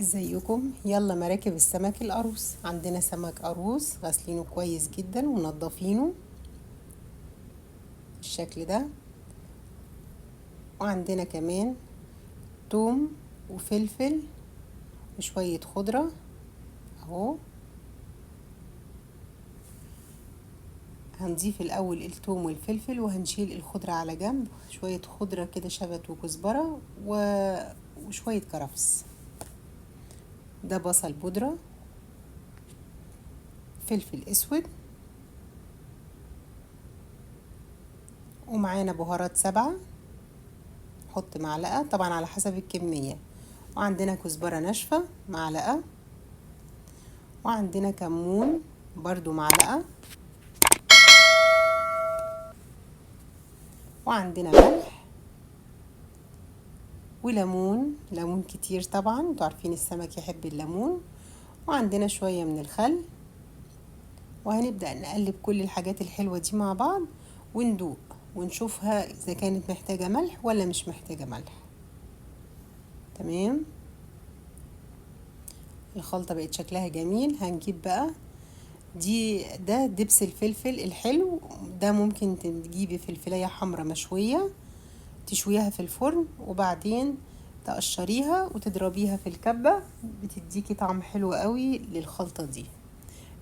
ازيكم؟ يلا مراكب السمك القاروص. عندنا سمك قاروص غاسلينه كويس جدا ومنضفينه بالشكل ده. وعندنا كمان توم وفلفل وشوية خضرة اهو. هنضيف الاول التوم والفلفل وهنشيل الخضرة على جنب، شوية خضرة كده شبت وكزبرة وشوية كرفس. ده بصل بودرة، فلفل اسود، ومعانا بهارات 7، حط معلقة طبعا على حسب الكمية. وعندنا كزبرة ناشفة معلقة، وعندنا كمون برضو معلقة، وعندنا ملح وليمون، ليمون كتير طبعا، انتوا عارفين السمك يحب الليمون. وعندنا شوية من الخل. وهنبدأ نقلب كل الحاجات الحلوة دي مع بعض وندوق ونشوفها إذا كانت محتاجة ملح ولا مش محتاجة ملح. تمام، الخلطة بقت شكلها جميل. هنجيب بقى ده دبس الفلفل الحلو ده، ممكن تجيبي فلفلاية حمرا مشوية تشويها في الفرن وبعدين تقشريها وتضربيها في الكبة، بتديكي طعم حلو قوي للخلطة دي.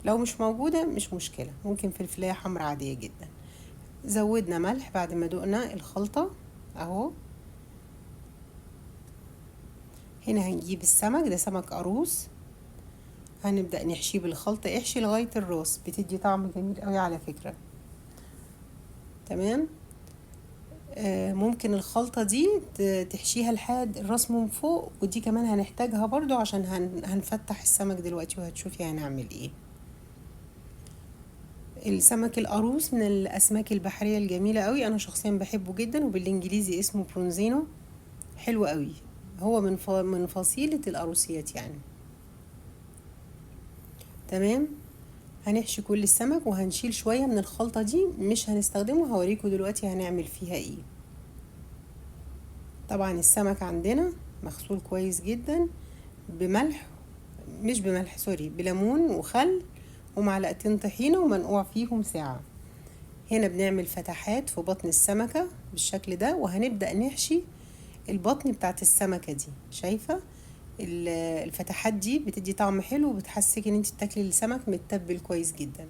لو مش موجودة مش مشكلة، ممكن فلفلاية حمرا عادية جدا. زودنا ملح بعد ما دقنا الخلطة اهو. هنا هنجيب السمك، ده سمك قاروص، هنبدأ نحشيه بالخلطة. احشي لغاية الراس، بتدي طعم جميل قوي على فكرة. تمام، ممكن الخلطة دي تحشيها لحد الراس من فوق، ودي كمان هنحتاجها برضو عشان هنفتح السمك دلوقتي وهتشوفي هنعمل ايه. السمك القاروص من الاسماك البحرية الجميلة قوي، انا شخصيا بحبه جدا، وبالانجليزي اسمه برونزينو، حلو قوي. هو من فصيلة القاروصيات يعني. تمام، هنحشي كل السمك وهنشيل شوية من الخلطة دي مش هنستخدمه، هوريكم دلوقتي هنعمل فيها ايه. طبعا السمك عندنا مغسول كويس جدا بملح، مش بملح سوري، بليمون وخل ومعلقتين طحينة ومنقوع فيهم ساعة. هنا بنعمل فتحات في بطن السمكة بالشكل ده، وهنبدأ نحشي البطن بتاعت السمكة دي. شايفة الفتحات دي بتدي طعم حلو وبتحسك ان انت بتاكلي السمك متبل كويس جدا.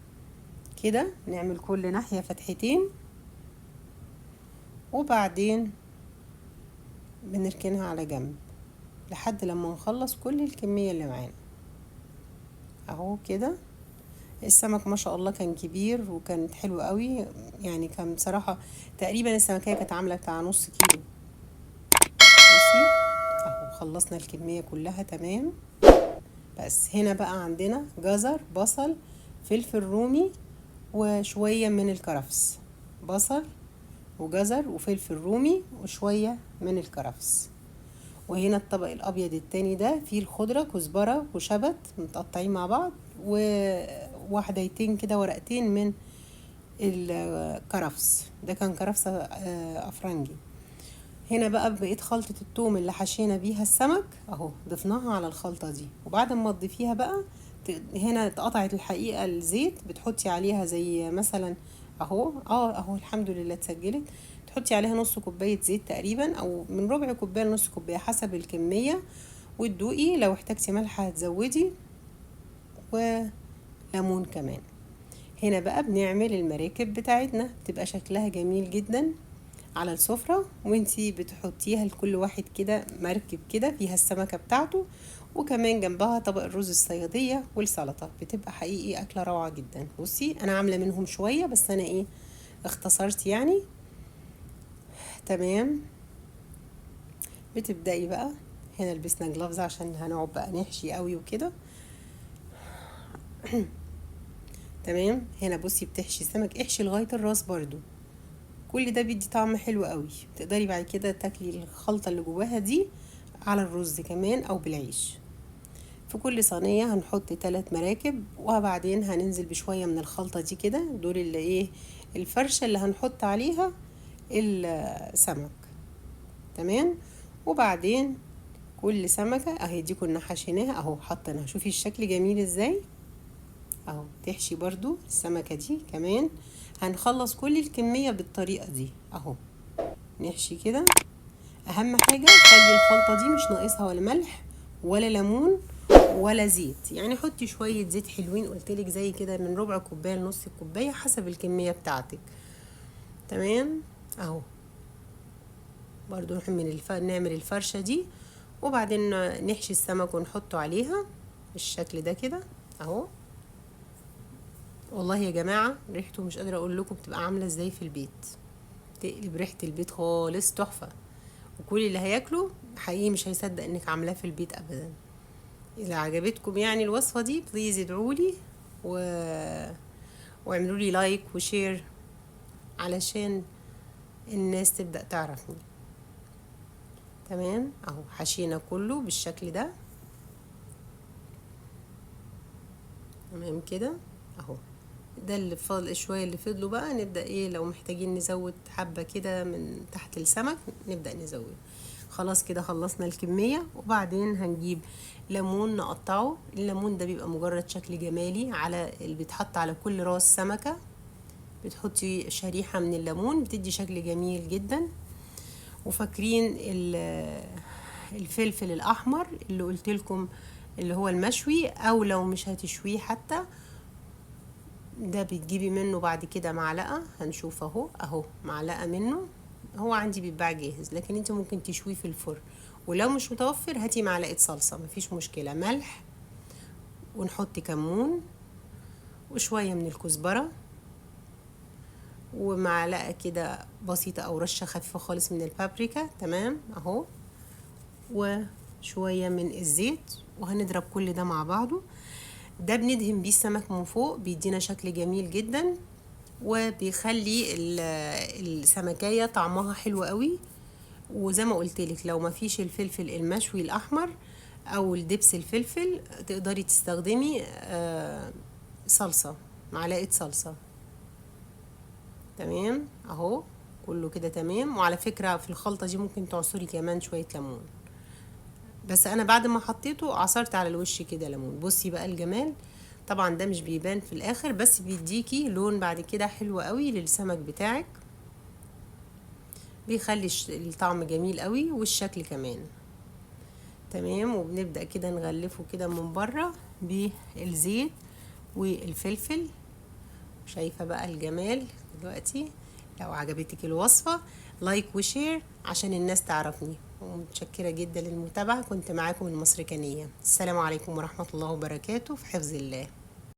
كده نعمل كل ناحية فتحتين وبعدين بنركنها على جنب لحد لما نخلص كل الكمية اللي معانا اهو كده. السمك ما شاء الله كان كبير وكان حلو قوي، يعني كان بصراحة تقريبا السمكية كانت عاملة بتاع نص كيلو. بصي اهو خلصنا الكمية كلها. تمام، بس هنا بقى عندنا جزر، بصل، فلفل رومي، وشوية من الكرفس. بصل وجزر وفلفل رومي وشوية من الكرفس. وهنا الطبق الابيض التاني ده فيه الخضرة، كزبرة وشبت متقطعين مع بعض، وواحدتين كده ورقتين من الكرفس، ده كان كرفس افرنجي. هنا بقى بقيت خلطة التوم اللي حشينا بيها السمك اهو، ضفناها على الخلطة دي. وبعد ما تضيفيها بقى هنا اتقطعت الحقيقة الزيت، بتحطي عليها زي مثلا اهو اهو الحمد لله اتسجلت. تحطي عليها نص كوباية زيت تقريبا، او من ربع كوباية لنص كوباية حسب الكمية، وتدوقي لو احتاجتي ملح هتزودي، وليمون كمان. هنا بقى بنعمل المراكب بتاعتنا، بتبقى شكلها جميل جدا على السفرة، وانتي بتحطيها لكل واحد كده مركب كده فيها السمكة بتاعته، وكمان جنبها طبق الرز الصيادية والسلطة، بتبقى حقيقي أكلة روعة جدا. بصي أنا عاملة منهم شوية بس أنا اختصرت يعني. تمام، بتبدأي بقى. هنا لبسنا جلافز عشان هنقعد بقى نحشي قوي وكده. تمام، هنا بصي بتحشي السمك، احشي لغاية الراس برضو، كل ده بيدي طعم حلو قوي. تقدري بعد كده تاكلي الخلطة اللي جواها دي على الرز كمان او بالعيش. في كل صينية هنحط 3 مراكب، وبعدين هننزل بشوية من الخلطة دي كده، دول اللي الفرشة اللي هنحط عليها السمك. تمام، وبعدين كل سمكة اهي دي كنا حشيناها اهو حطيناها، شوفي الشكل جميل ازاي اهو. تحشي برضو السمكة دي كمان. هنخلص كل الكمية بالطريقة دي اهو، نحشي كده. اهم حاجة خلي الخلطة دي مش ناقصها ولا ملح ولا ليمون ولا زيت، يعني حطي شوية زيت حلوين قلتلك زي كده من ربع كوباية لنص كوباية حسب الكمية بتاعتك. تمام اهو. برضو نعمل الفرشة دي، وبعدين نحشي السمك ونحطه عليها بالشكل ده كده اهو. والله يا جماعة ريحته مش قادرة اقول لكم بتبقى عاملة ازاي في البيت، تقلب ريحة البيت خالص، تحفة. وكل اللي هياكله حقيقي مش هيصدق انك عاملاه في البيت ابدا. اذا عجبتكم يعني الوصفة دي بليز ادعولي واعملوا لي لايك وشير علشان الناس تبدأ تعرفني. تمام اهو حشينا كله بالشكل ده. تمام كده اهو. ده اللي فاضل شويه، اللي فضلوا بقى نبدا ايه لو محتاجين نزود حبه كده من تحت السمك نبدا نزود. خلاص كده خلصنا الكميه. وبعدين هنجيب ليمون نقطعه. الليمون ده بيبقى مجرد شكل جمالي على اللي بيتحط على كل راس سمكه، بتحطي شريحه من الليمون بتدي شكل جميل جدا. وفاكرين الفلفل الاحمر اللي قلت لكم اللي هو المشوي، او لو مش هتشويه حتى ده بتجيبي منه بعد كده معلقة. هنشوف اهو معلقة منه، هو عندي بيتباع جاهز لكن انت ممكن تشويه في الفرن. ولو مش متوفر هاتي معلقة صلصة مفيش مشكلة، ملح، ونحط كمون وشوية من الكزبرة ومعلقة كده بسيطة او رشة خفيفة خالص من البابريكا. تمام اهو. وشوية من الزيت، وهنضرب كل ده مع بعضه. ده بندهن بيه السمك من فوق بيدينا شكل جميل جدا، وبيخلي السمكية طعمها حلو قوي. وزي ما قلتلك لو ما فيش الفلفل المشوي الأحمر أو الدبس الفلفل تقدري تستخدمي صلصة، معلقة صلصة. تمام اهو كله كده تمام. وعلى فكرة في الخلطة دي ممكن تعصري كمان شوية ليمون، بس انا بعد ما حطيته عصرت على الوش كده ليمون. بصي بقى الجمال، طبعا ده مش بيبان في الاخر بس بيديكي لون بعد كده حلو قوي للسمك بتاعك، بيخلي الطعم جميل قوي والشكل كمان. تمام. وبنبدأ كده نغلفه كده من بره بالزيت والفلفل. شايفة بقى الجمال دلوقتي. لو عجبتك الوصفة لايك وشير عشان الناس تعرفني، ومتشكرة جدا للمتابعة. كنت معاكم المصريكانية. السلام عليكم ورحمة الله وبركاته، في حفظ الله.